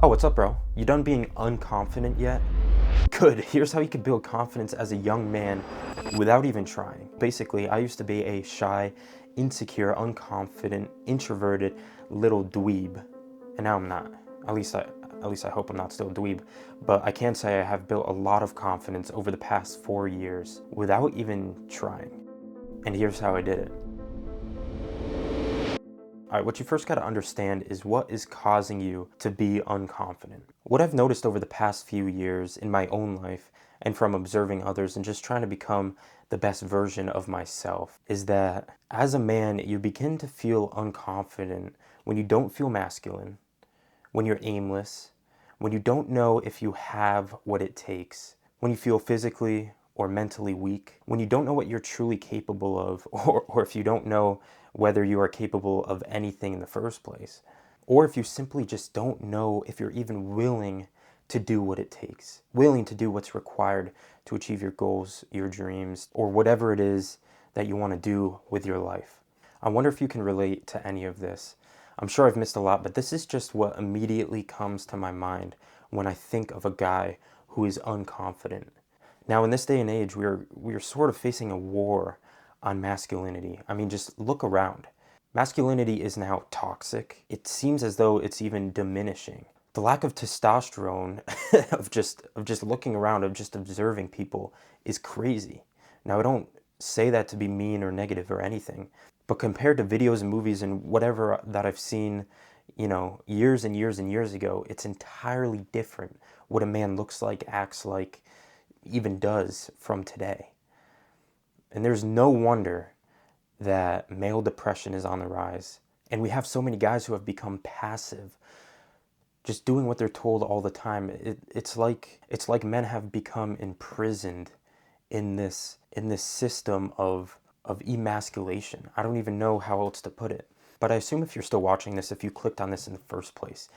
Oh, what's up, bro? You done being unconfident yet? Good. Here's how you can build confidence as a young man without even trying. Basically, I used to be a shy, insecure, unconfident, introverted little dweeb, and now I'm not. At least I hope I'm not still a dweeb. But I can say I have built a lot of confidence over the past 4 years without even trying. And here's how I did it. All right, what you first got to understand is what is causing you to be unconfident. What I've noticed over the past few years in my own life and from observing others and just trying to become the best version of myself is that as a man, you begin to feel unconfident when you don't feel masculine, when you're aimless, when you don't know if you have what it takes, when you feel physically or mentally weak, when you don't know what you're truly capable of, or if you don't know whether you are capable of anything in the first place, or if you simply just don't know if you're even willing to do what it takes, willing to do what's required to achieve your goals, your dreams, or whatever it is that you want to do with your life. I wonder if you can relate to any of this. I'm sure I've missed a lot, but this is just what immediately comes to my mind when I think of a guy who is unconfident. Now, in this day and age, we're sort of facing a war on masculinity. I mean, just look around. Masculinity is now toxic. It seems as though it's even diminishing. The lack of testosterone of just looking around, of just observing people is crazy. Now, I don't say that to be mean or negative or anything, but compared to videos and movies and whatever that I've seen, years and years and years ago, it's entirely different what a man looks like, acts like, even does from today. And there's no wonder that male depression is on the rise. And we have so many guys who have become passive, just doing what they're told all the time. It's like men have become imprisoned in this system of emasculation. I don't even know how else to put it. But I assume if you're still watching this, if you clicked on this in the first place,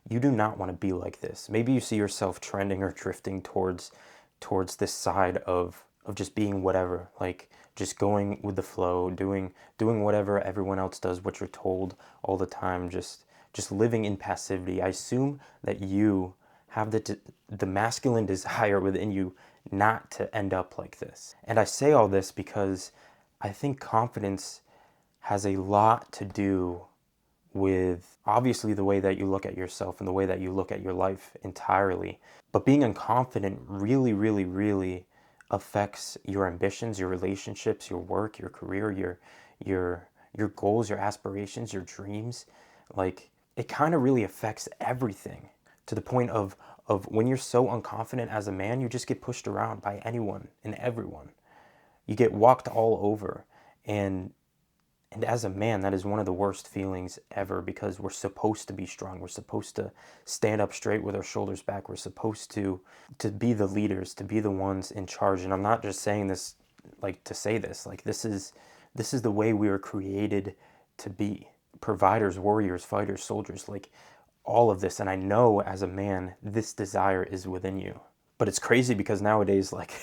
you do not want to be like this. Maybe you see yourself trending or drifting towards this side of just being whatever, like just going with the flow, doing whatever everyone else does, what you're told all the time, just living in passivity. I assume that you have the masculine desire within you not to end up like this. And I say all this because I think confidence has a lot to do with obviously the way that you look at yourself and the way that you look at your life entirely. But being unconfident really, really, really affects your ambitions, your relationships, your work, your career, your goals, your aspirations, your dreams. Like, it kind of really affects everything, to the point of when you're so unconfident as a man, you just get pushed around by anyone and everyone. You get walked all over. And as a man, that is one of the worst feelings ever, because we're supposed to be strong. We're supposed to stand up straight with our shoulders back. We're supposed to be the leaders, to be the ones in charge. And I'm not just saying this like to say this. Like, this is the way we were created to be. Providers, warriors, fighters, soldiers, like all of this. And I know as a man, this desire is within you. But it's crazy because nowadays, like,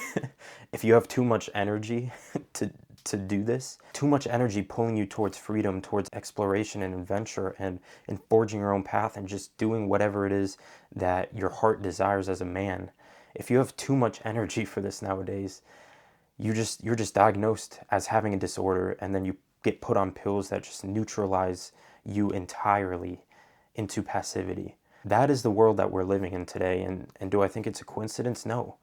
if you have too much energy to do this, too much energy pulling you towards freedom, towards exploration and adventure, and forging your own path and just doing whatever it is that your heart desires as a man. If you have too much energy for this nowadays, you're just diagnosed as having a disorder, and then you get put on pills that just neutralize you entirely into passivity. That is the world that we're living in today. And do I think it's a coincidence? No.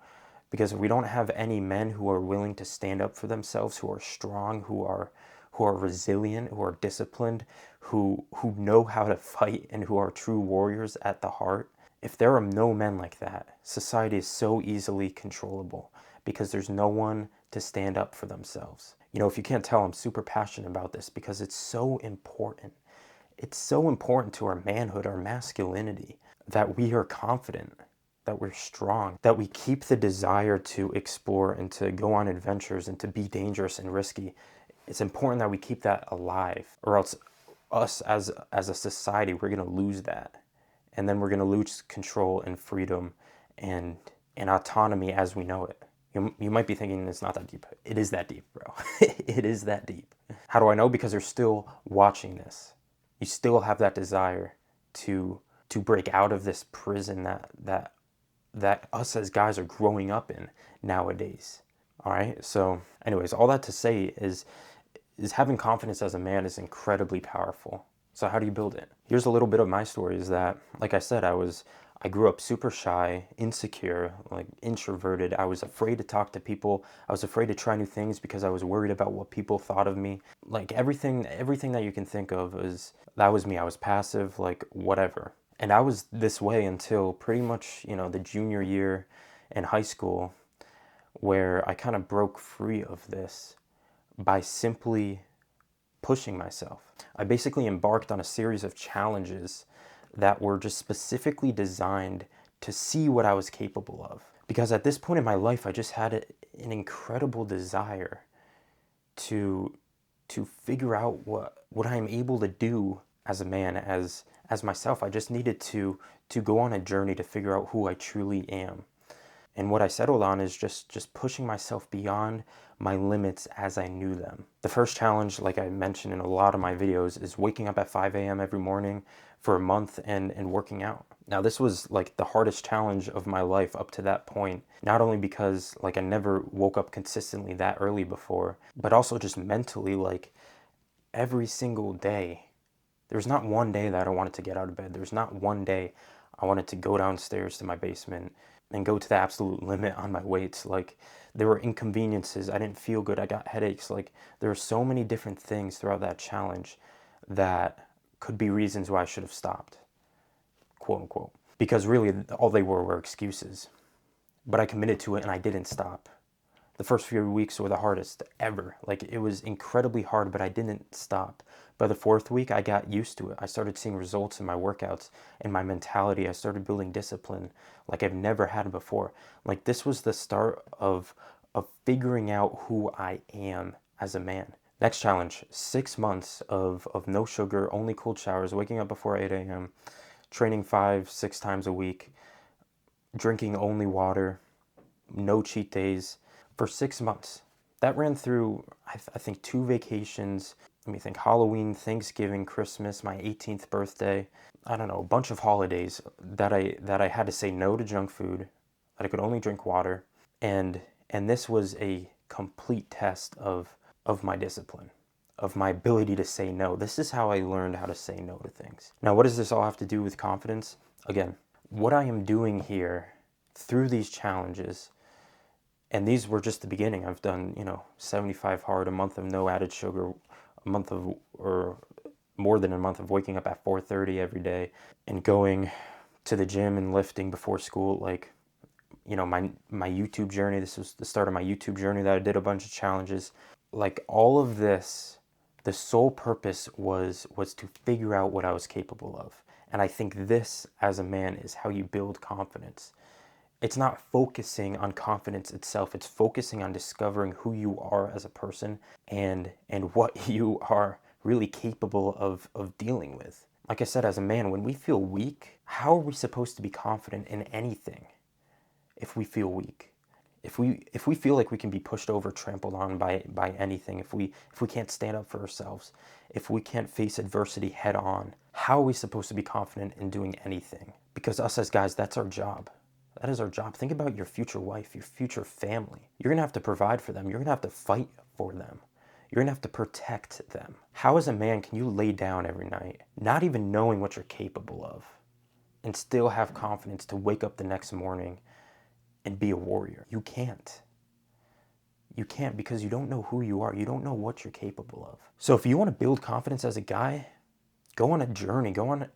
Because we don't have any men who are willing to stand up for themselves, who are strong, who are resilient, who are disciplined, who know how to fight, and who are true warriors at the heart. If there are no men like that, society is so easily controllable because there's no one to stand up for themselves. If you can't tell, I'm super passionate about this because it's so important. It's so important to our manhood, our masculinity, that we are confident, that we're strong, that we keep the desire to explore and to go on adventures and to be dangerous and risky. It's important that we keep that alive, or else us as a society, we're going to lose that. And then we're going to lose control and freedom and autonomy as we know it. You might be thinking it's not that deep. It is that deep, bro. It is that deep. How do I know? Because they're still watching this. You still have that desire to to break out of this prison that us as guys are growing up in nowadays. All right. So, anyways, all that to say is having confidence as a man is incredibly powerful. So how do you build it? Here's a little bit of my story is that, like I said, I grew up super shy, insecure, like introverted. I was afraid to talk to people. I was afraid to try new things because I was worried about what people thought of me. Like everything that you can think of that was me. I was passive, like whatever. And I was this way until pretty much, the junior year in high school, where I kind of broke free of this by simply pushing myself. I basically embarked on a series of challenges that were just specifically designed to see what I was capable of. Because at this point in my life, I just had an incredible desire to figure out what I'm able to do as a man, as myself. I just needed to go on a journey to figure out who I truly am. And what I settled on is just pushing myself beyond my limits as I knew them. The first challenge, like I mentioned in a lot of my videos, is waking up at 5 a.m. every morning for a month and working out. Now, this was like the hardest challenge of my life up to that point, not only because like I never woke up consistently that early before, but also just mentally, like every single day. There's not one day that I wanted to get out of bed. There's not one day I wanted to go downstairs to my basement and go to the absolute limit on my weights. Like there were inconveniences. I didn't feel good. I got headaches. Like there were so many different things throughout that challenge that could be reasons why I should have stopped, quote unquote. Because really all they were excuses. But I committed to it and I didn't stop. The first few weeks were the hardest ever. Like it was incredibly hard, but I didn't stop. By the fourth week, I got used to it. I started seeing results in my workouts and my mentality. I started building discipline like I've never had before. Like this was the start of figuring out who I am as a man. Next challenge, 6 months of no sugar, only cold showers, waking up before 8 a.m., training 5-6 times a week, drinking only water, no cheat days for 6 months. That ran through, I think, 2 vacations. Let me think, Halloween, Thanksgiving, Christmas, my 18th birthday. I don't know, a bunch of holidays that I had to say no to junk food, that I could only drink water. And this was a complete test of my discipline, of my ability to say no. This is how I learned how to say no to things. Now, what does this all have to do with confidence? Again, what I am doing here through these challenges, and these were just the beginning. I've done, 75 hard, a month of no added sugar, a month of, or more than a month of waking up at 4:30 every day and going to the gym and lifting before school. Like, my YouTube journey, this was the start of my YouTube journey that I did a bunch of challenges. Like all of this, the sole purpose was to figure out what I was capable of. And I think this, as a man, is how you build confidence. It's not focusing on confidence itself. It's focusing on discovering who you are as a person and what you are really capable of dealing with. Like I said, as a man, when we feel weak, how are we supposed to be confident in anything if we feel weak? If we feel like we can be pushed over, trampled on by anything, if we can't stand up for ourselves, if we can't face adversity head on, how are we supposed to be confident in doing anything? Because us as guys, that's our job. That is our job. Think about your future wife, your future family. You're going to have to provide for them. You're going to have to fight for them. You're going to have to protect them. How as a man can you lay down every night, not even knowing what you're capable of, and still have confidence to wake up the next morning and be a warrior? You can't. You can't, because you don't know who you are. You don't know what you're capable of. So if you want to build confidence as a guy, go on a journey, go on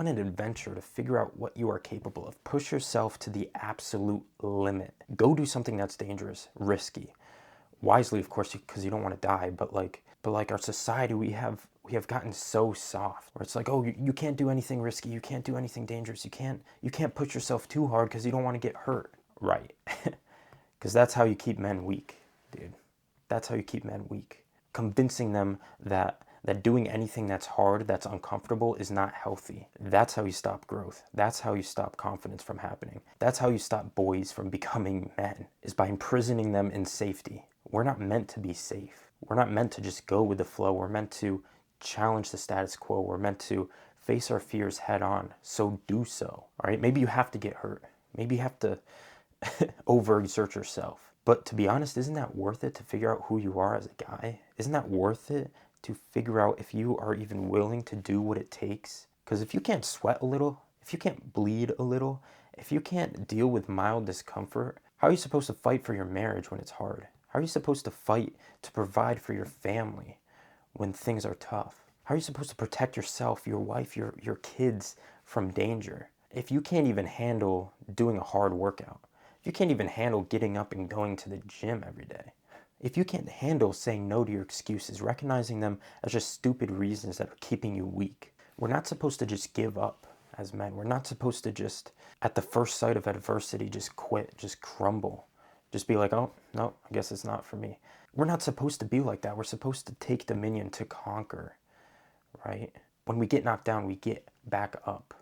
an adventure to figure out what you are capable of. Push yourself to the absolute limit. Go do something that's dangerous, risky. Wisely, of course, because you don't want to die, but like our society, we have gotten so soft where it's like, oh, you can't do anything risky, you can't do anything dangerous, you can't push yourself too hard because you don't want to get hurt. Right. Because that's how you keep men weak, dude. That's how you keep men weak. Convincing them that doing anything that's hard, that's uncomfortable, is not healthy. That's how you stop growth. That's how you stop confidence from happening. That's how you stop boys from becoming men, is by imprisoning them in safety. We're not meant to be safe. We're not meant to just go with the flow. We're meant to challenge the status quo. We're meant to face our fears head on, so do so. All right, maybe you have to get hurt. Maybe you have to overexert yourself. But to be honest, isn't that worth it to figure out who you are as a guy? Isn't that worth it to figure out if you are even willing to do what it takes? Because if you can't sweat a little, if you can't bleed a little, if you can't deal with mild discomfort, how are you supposed to fight for your marriage when it's hard? How are you supposed to fight to provide for your family when things are tough? How are you supposed to protect yourself, your wife, your kids from danger? If you can't even handle doing a hard workout, if you can't even handle getting up and going to the gym every day, if you can't handle saying no to your excuses, recognizing them as just stupid reasons that are keeping you weak, we're not supposed to just give up as men. We're not supposed to just, at the first sight of adversity, just quit, just crumble, just be like, oh, no, I guess it's not for me. We're not supposed to be like that. We're supposed to take dominion, to conquer, right? When we get knocked down, we get back up.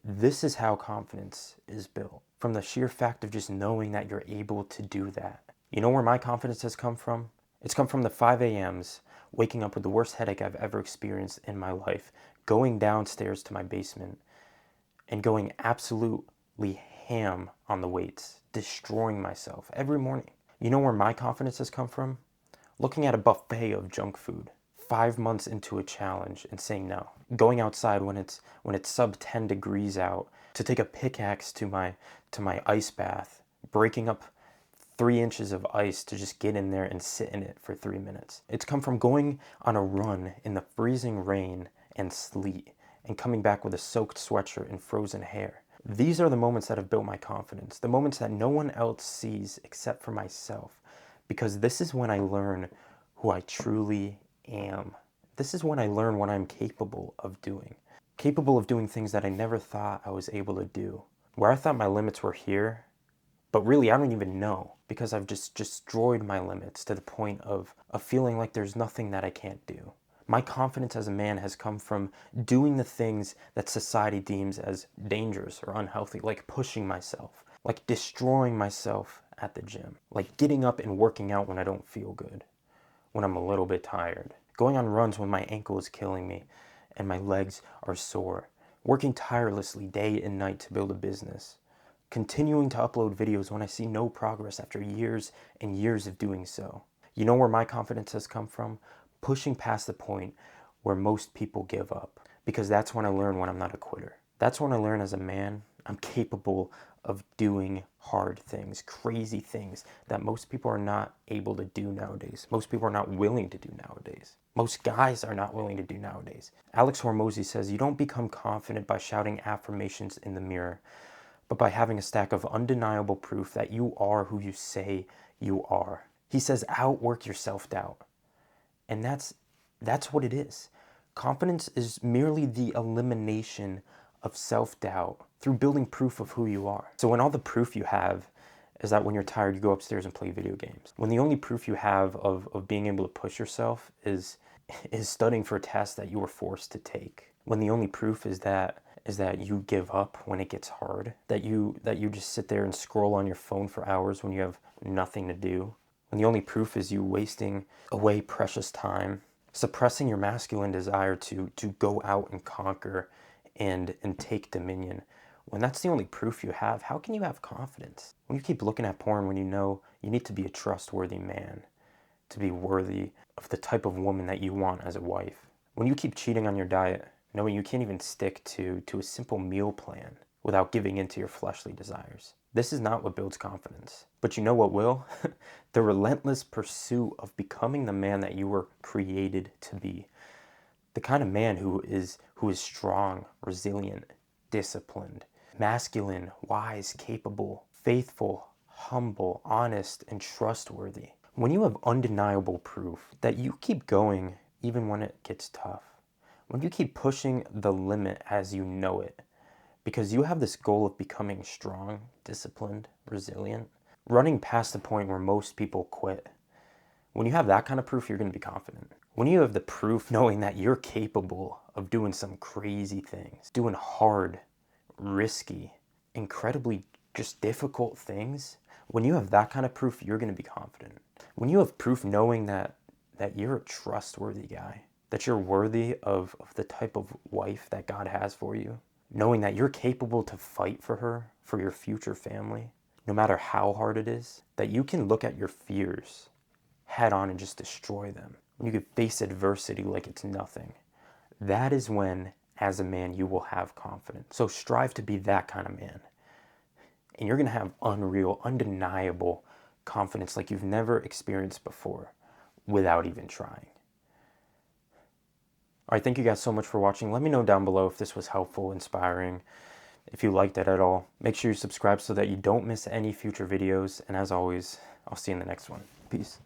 This is how confidence is built, from the sheer fact of just knowing that you're able to do that. You know where my confidence has come from? It's come from the 5 a.m.s, waking up with the worst headache I've ever experienced in my life, going downstairs to my basement, and going absolutely ham on the weights, destroying myself every morning. You know where my confidence has come from? Looking at a buffet of junk food, 5 months into a challenge, and saying no. Going outside when it's sub 10 degrees out to take a pickaxe to my ice bath, breaking up 3 inches of ice to just get in there and sit in it for 3 minutes. It's come from going on a run in the freezing rain and sleet and coming back with a soaked sweatshirt and frozen hair. These are the moments that have built my confidence, the moments that no one else sees except for myself, because this is when I learn who I truly am. This is when I learn what I'm capable of doing things that I never thought I was able to do. Where I thought my limits were here, but really I don't even know, because I've just destroyed my limits to the point of feeling like there's nothing that I can't do. My confidence as a man has come from doing the things that society deems as dangerous or unhealthy, like pushing myself, like destroying myself at the gym, like getting up and working out when I don't feel good, when I'm a little bit tired, going on runs when my ankle is killing me and my legs are sore, working tirelessly day and night to build a business, continuing to upload videos when I see no progress after years and years of doing so. You know where my confidence has come from? Pushing past the point where most people give up, because that's when I learn when I'm not a quitter. That's when I learn as a man I'm capable of doing hard things, crazy things that most people are not able to do nowadays. Most people are not willing to do nowadays. Most guys are not willing to do nowadays. Alex Hormozy says, you don't become confident by shouting affirmations in the mirror, but by having a stack of undeniable proof that you are who you say you are. He says, outwork your self-doubt. And that's what it is. Confidence is merely the elimination of self-doubt through building proof of who you are. So when all the proof you have is that when you're tired, you go upstairs and play video games. When the only proof you have of being able to push yourself is studying for a test that you were forced to take. When the only proof is that you give up when it gets hard, that you just sit there and scroll on your phone for hours when you have nothing to do. And the only proof is you wasting away precious time, suppressing your masculine desire to go out and conquer and take dominion. When that's the only proof you have, how can you have confidence? When you keep looking at porn when you know you need to be a trustworthy man to be worthy of the type of woman that you want as a wife. When you keep cheating on your diet, knowing you can't even stick to a simple meal plan without giving in to your fleshly desires. This is not what builds confidence. But you know what will? The relentless pursuit of becoming the man that you were created to be. The kind of man who is strong, resilient, disciplined, masculine, wise, capable, faithful, humble, honest, and trustworthy. When you have undeniable proof that you keep going even when it gets tough, when you keep pushing the limit as you know it, because you have this goal of becoming strong, disciplined, resilient, running past the point where most people quit. When you have that kind of proof, you're going to be confident. When you have the proof knowing that you're capable of doing some crazy things, doing hard, risky, incredibly just difficult things, when you have that kind of proof, you're going to be confident. When you have proof knowing that you're a trustworthy guy, that you're worthy of the type of wife that God has for you, knowing that you're capable to fight for her, for your future family, no matter how hard it is, that you can look at your fears head on and just destroy them. When you can face adversity like it's nothing. That is when, as a man, you will have confidence. So strive to be that kind of man. And you're going to have unreal, undeniable confidence like you've never experienced before without even trying. All right, thank you guys so much for watching. Let me know down below if this was helpful, inspiring, if you liked it at all. Make sure you subscribe so that you don't miss any future videos. And as always, I'll see you in the next one. Peace.